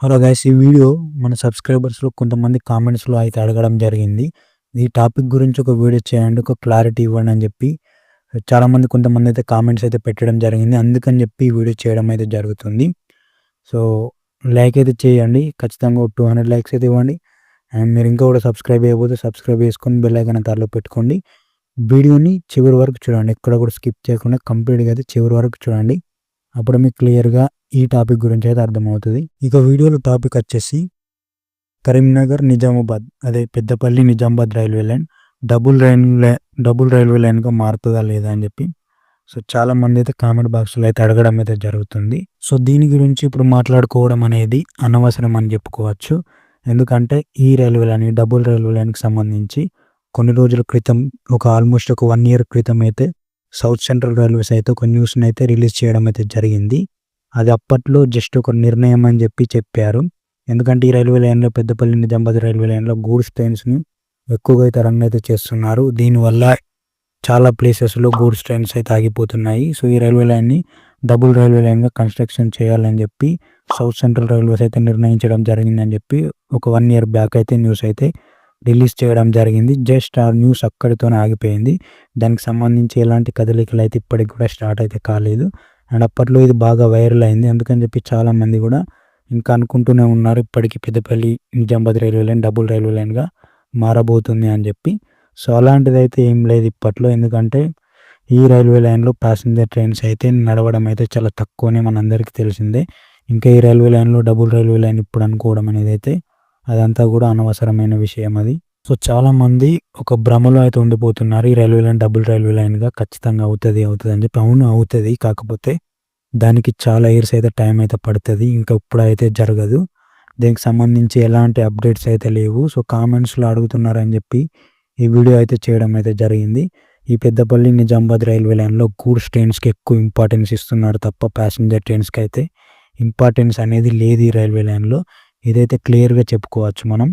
Hello guys, ఈ video మన సబ్స్క్రైబర్స్లో కొంతమంది కామెంట్స్లో అయితే అడగడం జరిగింది. ఈ టాపిక్ గురించి ఒక వీడియో చేయండి, ఒక క్లారిటీ ఇవ్వండి అని చెప్పి చాలామంది కొంతమంది అయితే కామెంట్స్ అయితే పెట్టడం జరిగింది. అందుకని చెప్పి ఈ వీడియో చేయడం అయితే జరుగుతుంది. సో లైక్ అయితే చేయండి, ఖచ్చితంగా 200 లైక్స్ అయితే ఇవ్వండి. అండ్ మీరు ఇంకా కూడా సబ్స్క్రైబ్ చేయకపోతే సబ్స్క్రైబ్ చేసుకొని బెల్ ఐకాన్ తారలో పెట్టుకోండి. వీడియోని చివరి వరకు చూడండి, ఎక్కడ కూడా స్కిప్ చేయకుండా కంప్లీట్గా అయితే చివరి వరకు చూడండి. అప్పుడు మీకు క్లియర్గా ఈ టాపిక్ గురించి అయితే అర్థమవుతుంది. ఇక వీడియోలో టాపిక్ వచ్చేసి కరీంనగర్ నిజామాబాద్, అదే Peddapalli Nizamabad railway line double railway లైన్గా మారుతుందా లేదా అని చెప్పి సో చాలా మంది అయితే కామెంట్ బాక్స్లో అయితే అడగడం అయితే జరుగుతుంది. సో దీని గురించి ఇప్పుడు మాట్లాడుకోవడం అనేది అనవసరం అని చెప్పుకోవచ్చు. ఎందుకంటే ఈ రైల్వే లైన్, డబుల్ రైల్వే లైన్కి సంబంధించి కొన్ని రోజుల క్రితం, ఆల్మోస్ట్ ఒక 1 year క్రితం అయితే సౌత్ సెంట్రల్ రైల్వేస్ అయితే ఒక న్యూస్ని అయితే రిలీజ్ చేయడం అయితే జరిగింది. అది అప్పట్లో జస్ట్ ఒక నిర్ణయం అని చెప్పారు. ఎందుకంటే ఈ రైల్వే లైన్లో, పెద్దపల్లి నిజామాబాద్ రైల్వే లైన్లో గూడ్స్ ట్రైన్స్ని ఎక్కువగా అయితే రన్ అయితే చేస్తున్నారు. దీనివల్ల చాలా ప్లేసెస్లో గూడ్స్ ట్రైన్స్ అయితే ఆగిపోతున్నాయి. సో ఈ రైల్వే లైన్ని డబుల్ రైల్వే లైన్గా కన్స్ట్రక్షన్ చేయాలని చెప్పి సౌత్ సెంట్రల్ రైల్వేస్ అయితే నిర్ణయించడం జరిగిందని చెప్పి ఒక 1 year బ్యాక్ అయితే న్యూస్ అయితే రిలీజ్ చేయడం జరిగింది. జస్ట్ ఆ న్యూస్ అక్కడితోనే ఆగిపోయింది. దానికి సంబంధించి ఎలాంటి కదలికలు అయితే ఇప్పటికి కూడా స్టార్ట్ అయితే కాలేదు. అండ్ అప్పట్లో ఇది బాగా వైరల్ అయింది. అందుకని చెప్పి చాలామంది కూడా ఇంకా అనుకుంటూనే ఉన్నారు, ఇప్పటికీ Peddapalli Nizamabad railway line double railway లైన్గా మారబోతుంది అని చెప్పి. సో అలాంటిది అయితే ఏం లేదు ఇప్పట్లో. ఎందుకంటే ఈ రైల్వే లైన్లో ప్యాసింజర్ ట్రైన్స్ అయితే నడవడం అయితే చాలా తక్కువనే మనందరికీ తెలిసిందే. ఇంకా ఈ రైల్వే లైన్లో డబుల్ రైల్వే లైన్ ఇప్పుడు అనుకోవడం అనేది అయితే అదంతా కూడా అనవసరమైన విషయం అది. సో చాలామంది ఒక భ్రమలో అయితే ఉండిపోతున్నారు, ఈ రైల్వే లైన్ డబుల్ రైల్వే లైన్గా ఖచ్చితంగా అవుతుంది అని చెప్పి. అవును అవుతుంది, కాకపోతే దానికి చాలా ఇయర్స్ అయితే టైం అయితే పడుతుంది. ఇంకా ఇప్పుడైతే జరగదు. దీనికి సంబంధించి ఎలాంటి అప్డేట్స్ అయితే లేవు. సో కామెంట్స్లో అడుగుతున్నారని చెప్పి ఈ వీడియో అయితే చేయడం అయితే జరిగింది. ఈ పెద్దపల్లి నిజామాబాద్ రైల్వే లైన్లో గూడ్స్ ట్రైన్స్కి ఎక్కువ ఇంపార్టెన్స్ ఇస్తున్నారు తప్ప ప్యాసింజర్ ట్రైన్స్కి అయితే ఇంపార్టెన్స్ అనేది లేదు ఈ రైల్వే లైన్లో. ఇదైతే క్లియర్గా చెప్పుకోవచ్చు మనం.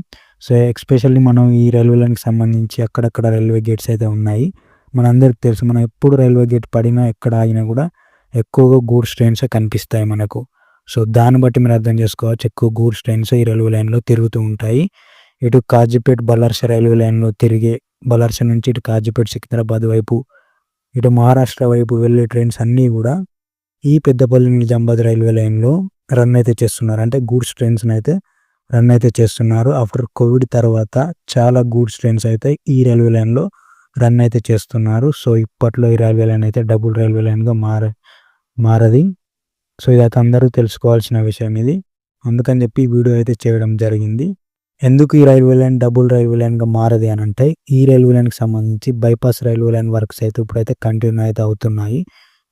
సో ఎస్పెషల్లీ మనం ఈ రైల్వే లైన్కి సంబంధించి అక్కడక్కడ రైల్వే గేట్స్ అయితే ఉన్నాయి. మనందరికి తెలుసు, మనం ఎప్పుడు రైల్వే గేట్ పడినా ఎక్కడ ఆగినా కూడా ఎక్కువగా గూడ్స్ ట్రైన్స్ కనిపిస్తాయి మనకు. సో దాన్ని బట్టి మీరు అర్థం చేసుకోవచ్చు, ఎక్కువ గూడ్స్ ట్రైన్స్ ఈ రైల్వే లైన్లో తిరుగుతూ ఉంటాయి. ఇటు కాజీపేట్ బల్లార్స రైల్వే లైన్లో తిరిగే, బల్లార్స నుంచి ఇటు కాజీపేట్ సికింద్రాబాద్ వైపు, ఇటు మహారాష్ట్ర వైపు వెళ్ళే ట్రైన్స్ అన్నీ కూడా ఈ పెద్దపల్లి నిజామాబాద్ రైల్వే లైన్లో రన్ అయితే చేస్తున్నారు. అంటే గూడ్స్ ట్రైన్స్ని అయితే రన్ అయితే చేస్తున్నారు. ఆఫ్టర్ కోవిడ్ తర్వాత చాలా గూడ్స్ ట్రైన్స్ అయితే ఈ రైల్వే లైన్లో రన్ అయితే చేస్తున్నారు. సో ఇప్పట్లో ఈ రైల్వే లైన్ అయితే డబుల్ రైల్వే లైన్గా మారది. సో ఇదైతే అందరూ తెలుసుకోవాల్సిన విషయం ఇది. అందుకని చెప్పి ఈ వీడియో అయితే చేయడం జరిగింది. ఎందుకు ఈ రైల్వే లైన్ డబుల్ రైల్వే లైన్గా మారది అని అంటే, ఈ రైల్వే లైన్కి సంబంధించి బైపాస్ రైల్వే లైన్ వర్క్స్ అయితే ఇప్పుడైతే కంటిన్యూ అయితే అవుతున్నాయి.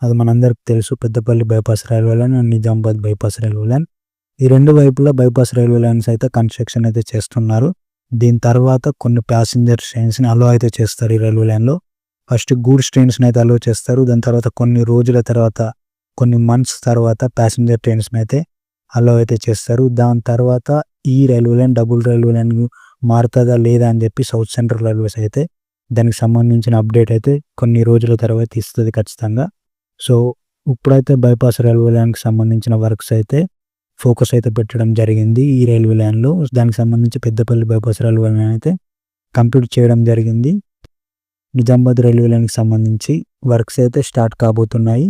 అది మనందరికి తెలుసు, Peddapalli bypass railway line and Nizamabad bypass railway line. ఈ రెండు వైపులా బైపాస్ రైల్వే లైన్స్ అయితే కన్స్ట్రక్షన్ అయితే చేస్తున్నారు. దీని తర్వాత కొన్ని ప్యాసింజర్ ట్రైన్స్ని అలో అయితే చేస్తారు ఈ రైల్వే లైన్లో. ఫస్ట్ గూడ్స్ ట్రైన్స్ని అయితే అలో చేస్తారు. దాని తర్వాత కొన్ని రోజుల తర్వాత, కొన్ని మంత్స్ తర్వాత ప్యాసింజర్ ట్రైన్స్ని అయితే అలో అయితే చేస్తారు. దాని తర్వాత ఈ railway line double railway line మారుతుందా లేదా అని చెప్పి సౌత్ సెంట్రల్ రైల్వేస్ అయితే దానికి సంబంధించిన అప్డేట్ అయితే కొన్ని రోజుల తర్వాత ఇస్తుంది ఖచ్చితంగా. సో ఇప్పుడైతే బైపాస్ రైల్వే లైన్కి సంబంధించిన వర్క్స్ అయితే ఫోకస్ అయితే పెట్టడం జరిగింది ఈ రైల్వే లైన్లో. దానికి సంబంధించి పెద్దపల్లి బైపాస్ రైల్వే లైన్ అయితే కంప్లీట్ చేయడం జరిగింది. నిజామాబాద్ రైల్వే లైన్కి సంబంధించి వర్క్స్ అయితే స్టార్ట్ కాబోతున్నాయి.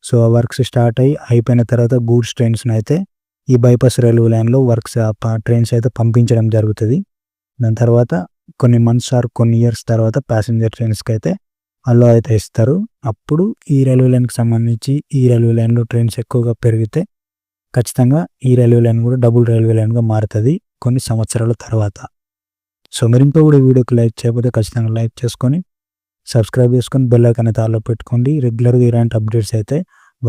సో ఆ వర్క్స్ స్టార్ట్ అయిపోయిన తర్వాత గూడ్స్ ట్రైన్స్ని అయితే ఈ బైపాస్ రైల్వే లైన్లో వర్క్స్ ట్రైన్స్ అయితే పంపించడం జరుగుతుంది. దాని తర్వాత కొన్ని మంత్స్ ఆర్ కొన్ని ఇయర్స్ తర్వాత ప్యాసింజర్ ట్రైన్స్కి అయితే అలో అయితే ఇస్తారు. అప్పుడు ఈ రైల్వే లైన్కి సంబంధించి ఈ రైల్వే లైన్లో ట్రైన్స్ ఎక్కువగా పెరిగితే ఖచ్చితంగా ఈ రైల్వే లైన్ కూడా డబుల్ రైల్వే లైన్గా మారుతుంది కొన్ని సంవత్సరాల తర్వాత. సో మీరు ఇంకా కూడా వీడియోకి లైక్ చేయకపోతే ఖచ్చితంగా లైక్ చేసుకొని సబ్స్క్రైబ్ చేసుకొని బెల్ ఐకాన్ అయితే ఆన్లో పెట్టుకోండి. రెగ్యులర్గా ఇలాంటి అప్డేట్స్ అయితే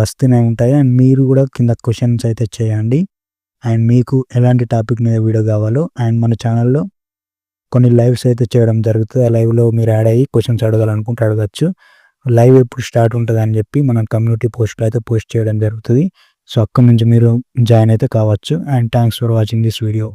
వస్తూనే ఉంటాయి. అండ్ మీరు కూడా కింద క్వశ్చన్స్ అయితే చేయండి. అండ్ మీకు ఎలాంటి టాపిక్ మీద వీడియో కావాలో, అండ్ మన ఛానల్లో కొన్ని లైవ్స్ అయితే చేయడం జరుగుతుంది. ఆ లైవ్లో మీరు యాడ్ అయ్యి క్వశ్చన్స్ అడగాలనుకుంటే అడగచ్చు. లైవ్ ఎప్పుడు స్టార్ట్ ఉంటుంది అని చెప్పి మనం కమ్యూనిటీ పోస్ట్లో అయితే పోస్ట్ చేయడం జరుగుతుంది. సో అక్కడి నుంచి మీరు జాయిన్ అయితే కావచ్చు. And thanks for watching this video.